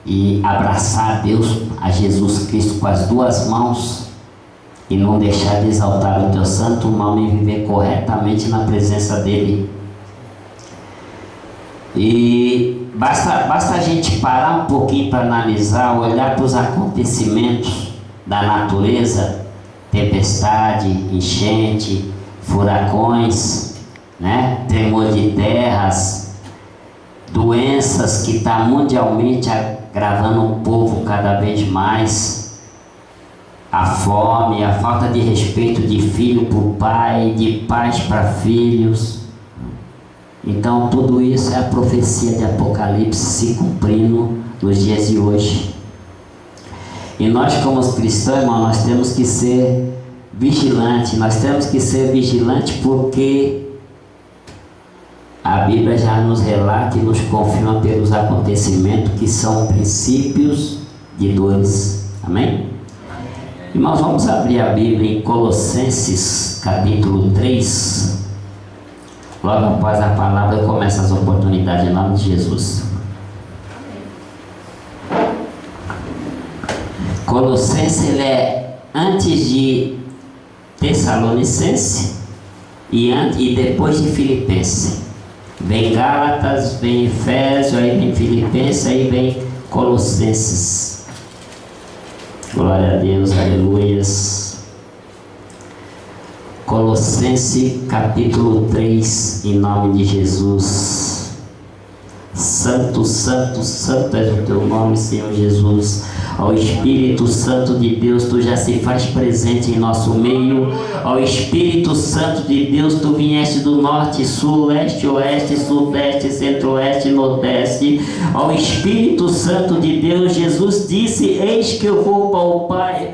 e abraçar a Deus, a Jesus Cristo com as duas mãos e não deixar de exaltar o teu santo nome e viver corretamente na presença dele. E basta a gente parar um pouquinho para analisar, olhar para os acontecimentos da natureza, tempestade, enchente, furacões, né? Tremor de terras, doenças que está mundialmente agravando o povo cada vez mais, a fome, a falta de respeito de filho por pai, de pais para filhos. Então tudo isso é a profecia de Apocalipse se cumprindo nos dias de hoje. E nós como cristãos, irmão, nós temos que ser vigilantes. Nós temos que ser vigilantes porque a Bíblia já nos relata e nos confirma pelos acontecimentos que são princípios de dores. Amém? Irmãos, vamos abrir a Bíblia em Colossenses capítulo 3. Logo após a palavra eu começo as oportunidades em nome de Jesus. Colossenses ele é antes de Tessalonicense e depois de Filipenses. Vem Gálatas, vem Efésio, aí vem Filipenses, aí vem Colossenses. Glória a Deus, aleluias. Colossenses capítulo 3, em nome de Jesus. Santo, santo, santo és o teu nome, Senhor Jesus. Ao Espírito Santo de Deus, tu já se faz presente em nosso meio. Ao Espírito Santo de Deus, tu vieste do norte, sul, leste, oeste, sudeste, centro-oeste, nordeste. Ao Espírito Santo de Deus, Jesus disse: eis que eu vou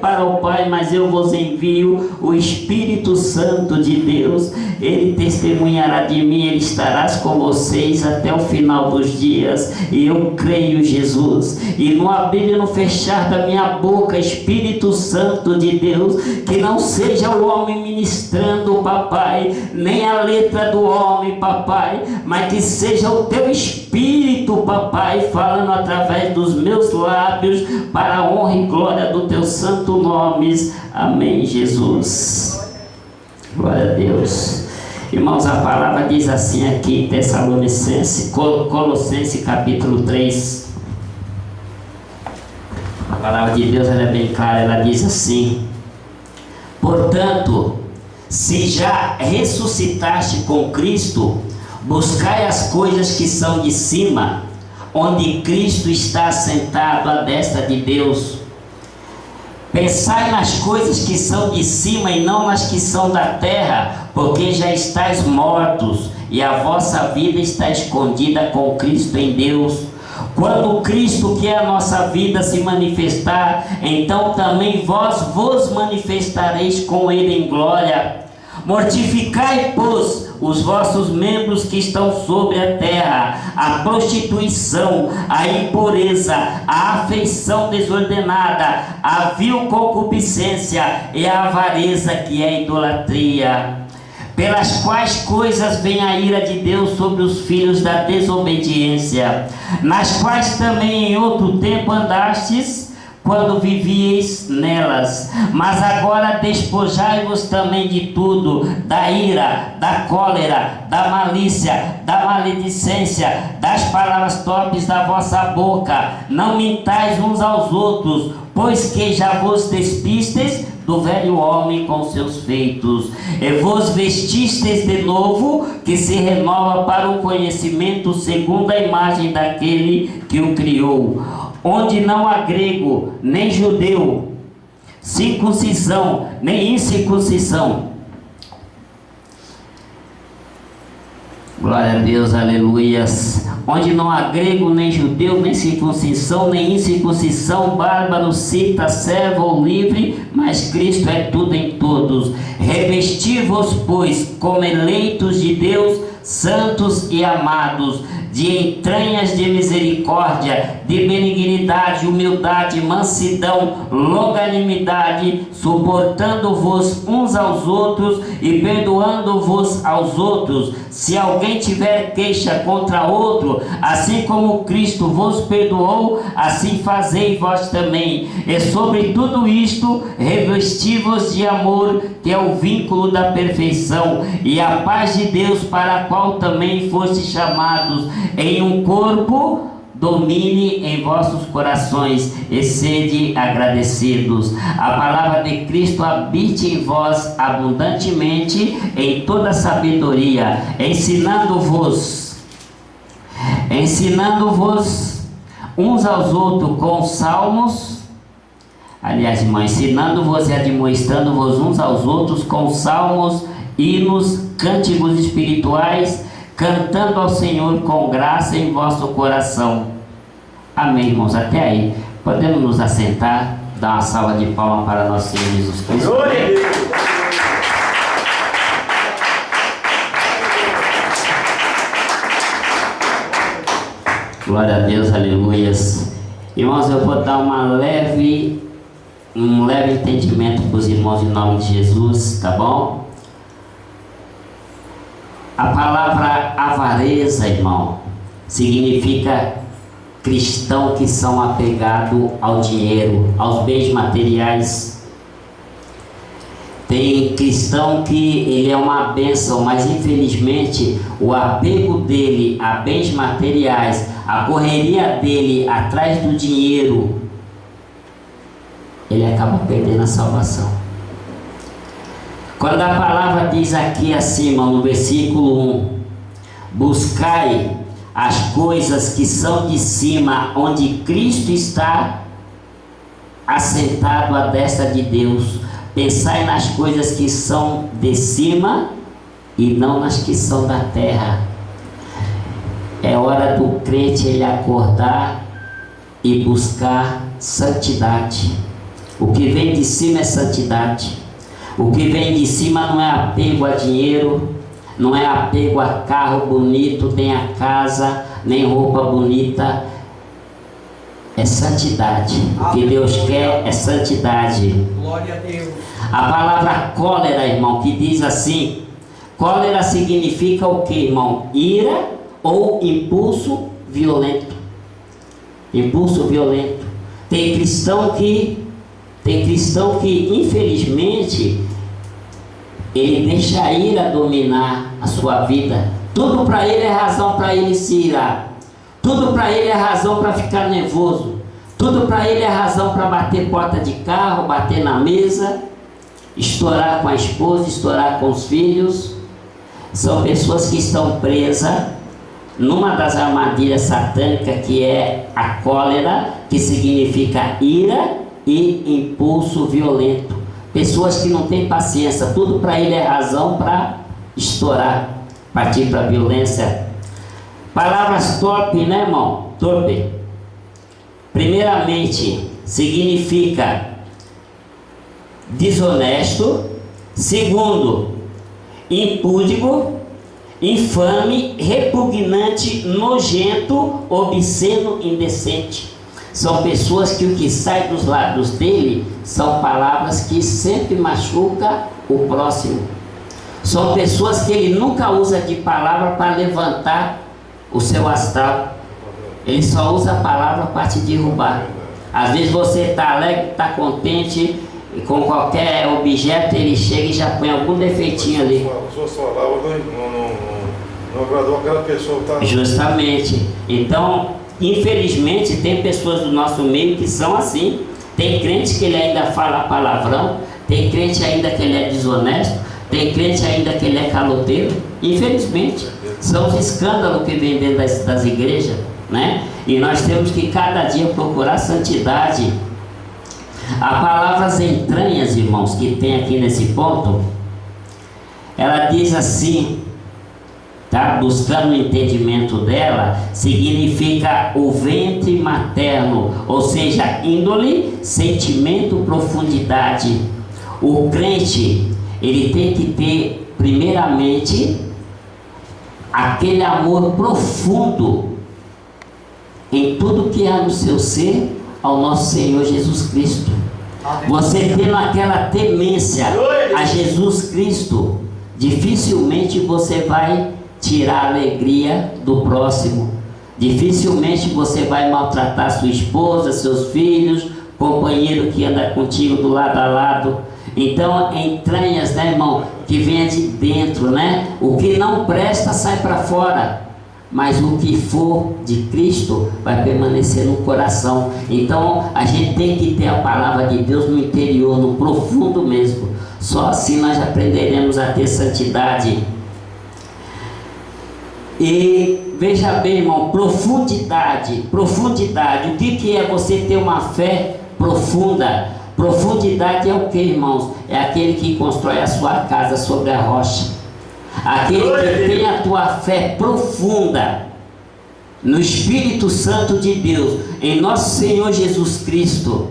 para o Pai, mas eu vos envio o Espírito Santo de Deus. Ele testemunhará de mim, ele estará com vocês até o final dos dias. E eu creio, Jesus, e no abrir e no fechar da minha boca, Espírito Santo de Deus, que não seja o homem ministrando, papai, nem a letra do homem, papai, mas que seja o teu Espírito, papai, falando através dos meus lábios, para a honra e glória do teu santo nome. Amém, Jesus. Glória a Deus. Irmãos, a palavra diz assim aqui em Tessalonicenses, Colossenses capítulo 3. A palavra de Deus ela é bem clara, ela diz assim: portanto, se já ressuscitaste com Cristo, buscai as coisas que são de cima, onde Cristo está assentado à destra de Deus. Pensai nas coisas que são de cima e não nas que são da terra, porque já estáis mortos e a vossa vida está escondida com Cristo em Deus. Quando Cristo, que é a nossa vida, se manifestar, então também vós vos manifestareis com Ele em glória. Mortificai, pois, os vossos membros que estão sobre a terra, a prostituição, a impureza, a afeição desordenada, a vil concupiscência e a avareza, que é a idolatria. Pelas quais coisas vem a ira de Deus sobre os filhos da desobediência, nas quais também em outro tempo andastes, quando vivieis nelas. Mas agora despojai-vos também de tudo: da ira, da cólera, da malícia, da maledicência, das palavras torpes da vossa boca. Não mintais uns aos outros, pois que já vos despistes do velho homem com seus feitos, e vos vestistes de novo, que se renova para o conhecimento segundo a imagem daquele que o criou, onde não há grego nem judeu, circuncisão nem incircuncisão. Glória a Deus, aleluias. Onde não há grego, nem judeu, nem circuncisão, nem incircuncisão, bárbaro, cita, servo ou livre, mas Cristo é tudo em todos. Revesti-vos, pois, como eleitos de Deus, santos e amados, de entranhas de misericórdia, de benignidade, humildade, mansidão, longanimidade, suportando-vos uns aos outros e perdoando-vos aos outros. Se alguém tiver queixa contra outro, assim como Cristo vos perdoou, assim fazei vós também. E sobre tudo isto, revesti-vos de amor, que é o vínculo da perfeição, e a paz de Deus, para a qual também fostes chamados em um corpo, domine em vossos corações e sede agradecidos. A palavra de Cristo habite em vós abundantemente em toda sabedoria, ensinando-vos uns aos outros com salmos. Aliás, irmão, ensinando-vos e admoestando-vos uns aos outros com salmos, hinos, cânticos espirituais, cantando ao Senhor com graça em vosso coração. Amém, irmãos? Até aí. Podemos nos assentar, dar uma salva de palmas para nosso Senhor Jesus Cristo. Glória a Deus. Glória a Deus, aleluias. Irmãos, eu vou dar um leve entendimento para os irmãos em nome de Jesus, tá bom? A palavra avareza, irmão, significa cristão que são apegados ao dinheiro, aos bens materiais. Tem cristão que ele é uma bênção, mas infelizmente o apego dele a bens materiais, a correria dele atrás do dinheiro, ele acaba perdendo a salvação. Quando a palavra diz aqui acima, no versículo 1, buscai as coisas que são de cima, onde Cristo está assentado à destra de Deus. Pensai nas coisas que são de cima e não nas que são da terra. É hora do crente ele acordar e buscar santidade. O que vem de cima é santidade. O que vem de cima não é apego a dinheiro, não é apego a carro bonito, nem a casa, nem roupa bonita. É santidade. O que Deus quer é santidade. Glória a Deus. A palavra cólera, irmão, que diz assim, cólera significa o que, irmão? Ira ou impulso violento. Impulso violento. Tem cristão que infelizmente ele deixa a ira dominar a sua vida. Tudo para ele é razão para ele se irar. Tudo para ele é razão para ficar nervoso. Tudo para ele é razão para bater porta de carro, bater na mesa, estourar com a esposa, estourar com os filhos. São pessoas que estão presas numa das armadilhas satânicas, que é a cólera, que significa ira e impulso violento. Pessoas que não têm paciência, tudo para ele é razão para estourar, partir para a violência. Palavras torpe, né, irmão? Torpe. Primeiramente, significa desonesto. Segundo, impúdico, infame, repugnante, nojento, obsceno, indecente. São pessoas que o que sai dos lábios dele são palavras que sempre machucam o próximo. São pessoas que ele nunca usa de palavra para levantar o seu astral. Ele só usa a palavra para te derrubar. Às vezes você está alegre, está contente, e com qualquer objeto ele chega e já põe algum defeitinho ali. Suas palavras não agradou aquela pessoa que está... Justamente. Então, infelizmente, tem pessoas do nosso meio que são assim. Tem crente que ele ainda fala palavrão, tem crente ainda que ele é desonesto, tem crente ainda que ele é caloteiro. Infelizmente, são os escândalos que vem dentro das igrejas, né? E nós temos que cada dia procurar santidade. A palavra as entranhas, irmãos, que tem aqui nesse ponto, ela diz assim, tá? Buscando o entendimento dela, significa o ventre materno, ou seja, índole, sentimento, profundidade. O crente, ele tem que ter, primeiramente, aquele amor profundo em tudo que há no seu ser ao nosso Senhor Jesus Cristo. Você tendo aquela temência a Jesus Cristo, dificilmente você vai tirar a alegria do próximo. Dificilmente você vai maltratar sua esposa, seus filhos, companheiro que anda contigo do lado a lado. Então, entranhas, né, irmão, que venha de dentro, né? O que não presta sai para fora, mas o que for de Cristo vai permanecer no coração. Então, a gente tem que ter a palavra de Deus no interior, no profundo mesmo. Só assim nós aprenderemos a ter santidade. E veja bem, irmão, profundidade. O que é você ter uma fé profunda? Profundidade é o que, irmãos? É aquele que constrói a sua casa sobre a rocha. Aquele que tem a tua fé profunda no Espírito Santo de Deus, em nosso Senhor Jesus Cristo,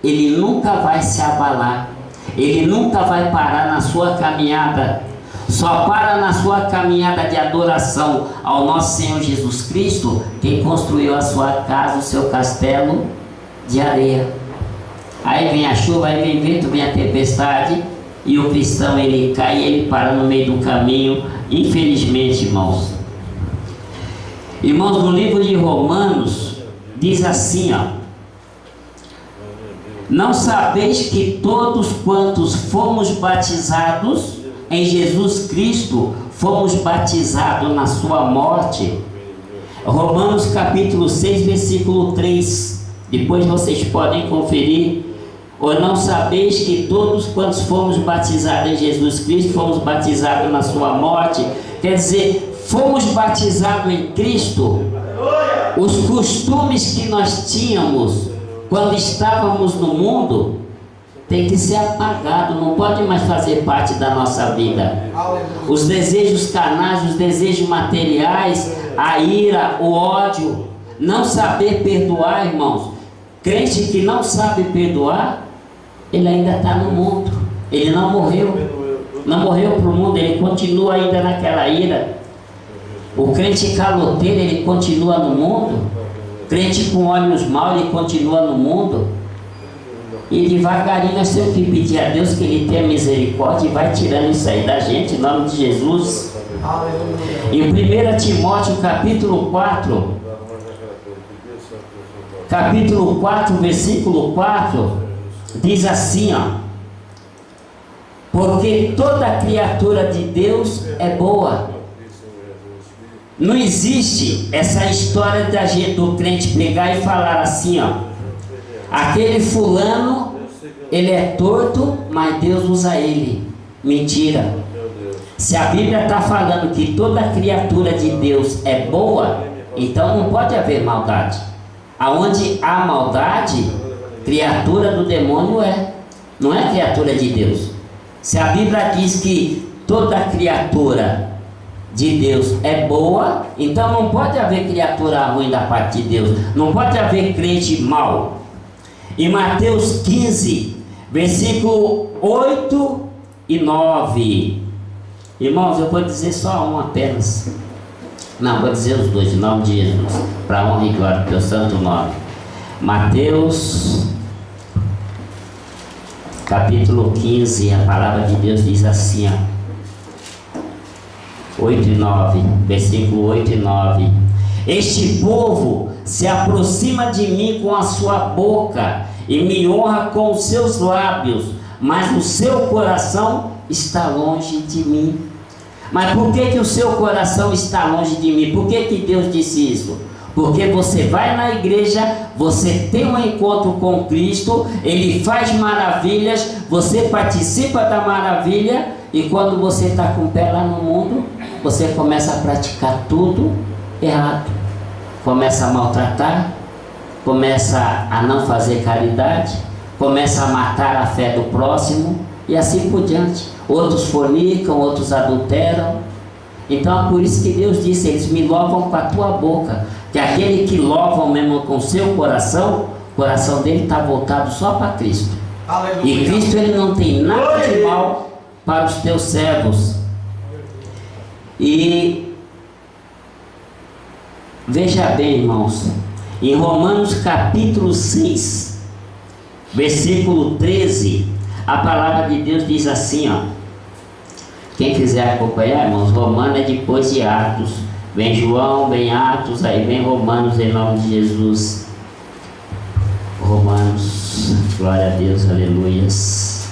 ele nunca vai se abalar, ele nunca vai parar na sua caminhada. Só para na sua caminhada de adoração ao nosso Senhor Jesus Cristo quem construiu a sua casa, o seu castelo de areia. Aí vem a chuva, aí vem o vento, vem a tempestade, e o cristão ele cai e ele para no meio do caminho, infelizmente, irmãos. Irmãos, no livro de Romanos diz assim, ó: não sabeis que todos quantos fomos batizados em Jesus Cristo, fomos batizados na sua morte? Romanos capítulo 6, versículo 3. Depois vocês podem conferir. Ou não sabeis que todos quantos fomos batizados em Jesus Cristo, fomos batizados na sua morte? Quer dizer, fomos batizados em Cristo. Os costumes que nós tínhamos quando estávamos no mundo tem que ser apagado, não pode mais fazer parte da nossa vida. Os desejos carnais, os desejos materiais, a ira, o ódio, não saber perdoar, irmãos. Crente que não sabe perdoar, ele ainda está no mundo, ele não morreu para o mundo, ele continua ainda naquela ira. O crente caloteiro, ele continua no mundo. Crente com olhos maus, ele continua no mundo. E devagarinho nós temos que pedir a Deus que Ele tenha misericórdia e vai tirando isso aí da gente, em nome de Jesus. Em 1 Timóteo capítulo 4, versículo 4, diz assim, ó: porque toda criatura de Deus é boa. Não existe essa história da gente, do crente pegar e falar assim, ó: aquele fulano, ele é torto, mas Deus usa ele. Mentira. Se a Bíblia está falando que toda criatura de Deus é boa, então não pode haver maldade. Aonde há maldade, criatura do demônio não é criatura de Deus. Se a Bíblia diz que toda criatura de Deus é boa, então não pode haver criatura ruim da parte de Deus. Não pode haver crente mau. Em Mateus 15, versículo 8 e 9. Irmãos, eu vou dizer só um apenas. Não, vou dizer os dois, em nome de Jesus, para honra e glória do teu santo nome. Mateus capítulo 15, a palavra de Deus diz assim, ó, 8 e 9, versículo 8 e 9. Este povo se aproxima de mim com a sua boca e me honra com os seus lábios, mas o seu coração está longe de mim. Mas por que o seu coração está longe de mim? Por que Deus disse isso? Porque você vai na igreja, você tem um encontro com Cristo, Ele faz maravilhas, você participa da maravilha, e quando você está com o pé lá no mundo, você começa a praticar tudo errado. Começa a maltratar, começa a não fazer caridade, começa a matar a fé do próximo, e assim por diante. Outros fornicam, outros adulteram. Então é por isso que Deus disse: eles me louvam com a tua boca. Que aquele que louva mesmo com o seu coração, o coração dele está voltado só para Cristo. Aleluia. E Cristo, ele não tem nada de mal para os teus servos. E Veja bem, irmãos, em Romanos capítulo 6, versículo 13, a palavra de Deus diz assim, ó. Quem quiser acompanhar, irmãos, Romanos é depois de Atos. Vem João, vem Atos, aí vem Romanos em nome de Jesus. Romanos, glória a Deus, aleluias.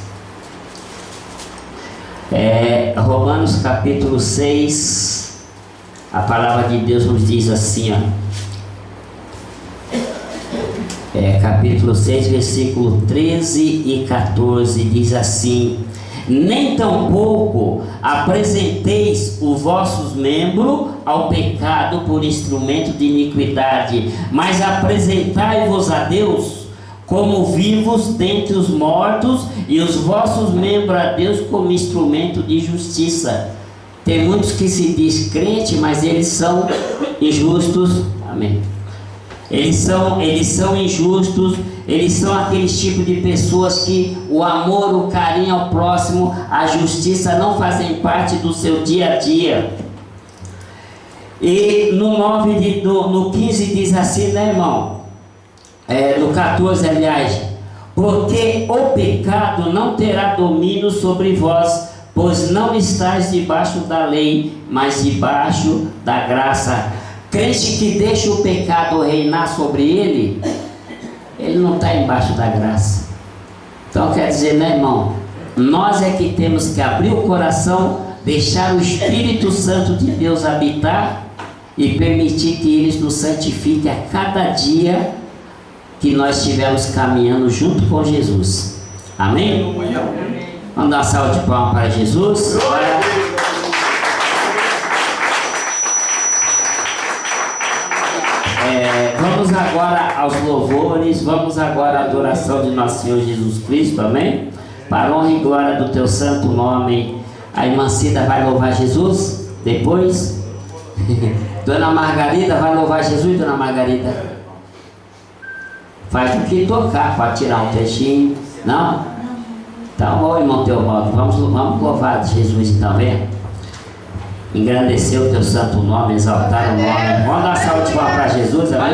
Romanos capítulo 6, a palavra de Deus nos diz assim, ó. Capítulo 6, versículo 13 e 14, diz assim: nem tampouco apresenteis os vossos membros ao pecado por instrumento de iniquidade, mas apresentai-vos a Deus como vivos dentre os mortos, e os vossos membros a Deus como instrumento de justiça. Tem muitos que se diz crente, mas eles são injustos. Amém. Eles são injustos, eles são aqueles tipos de pessoas que o amor, o carinho ao próximo, a justiça não fazem parte do seu dia a dia. E no 15 diz assim, né, irmão? No 14, aliás: porque o pecado não terá domínio sobre vós, pois não estáis debaixo da lei, mas debaixo da graça. Crente que deixa o pecado reinar sobre ele, ele não está embaixo da graça. Então quer dizer, né, irmão? Nós é que temos que abrir o coração, deixar o Espírito Santo de Deus habitar e permitir que Ele nos santifique a cada dia que nós estivermos caminhando junto com Jesus. Amém? Vamos dar uma salva de palmas para Jesus. Vamos agora aos louvores, vamos agora à adoração de nosso Senhor Jesus Cristo, amém? Para a honra e glória do teu santo nome. A irmã Cida vai louvar Jesus depois. Dona Margarida vai louvar Jesus, Dona Margarida? Faz o que tocar, para tirar um trechinho, não? Então, ô irmão Teobaldo, vamos louvar Jesus então, vem? Engrandecer o teu santo nome, exaltar o nome. Vamos dar salve de palmas para Jesus, amém?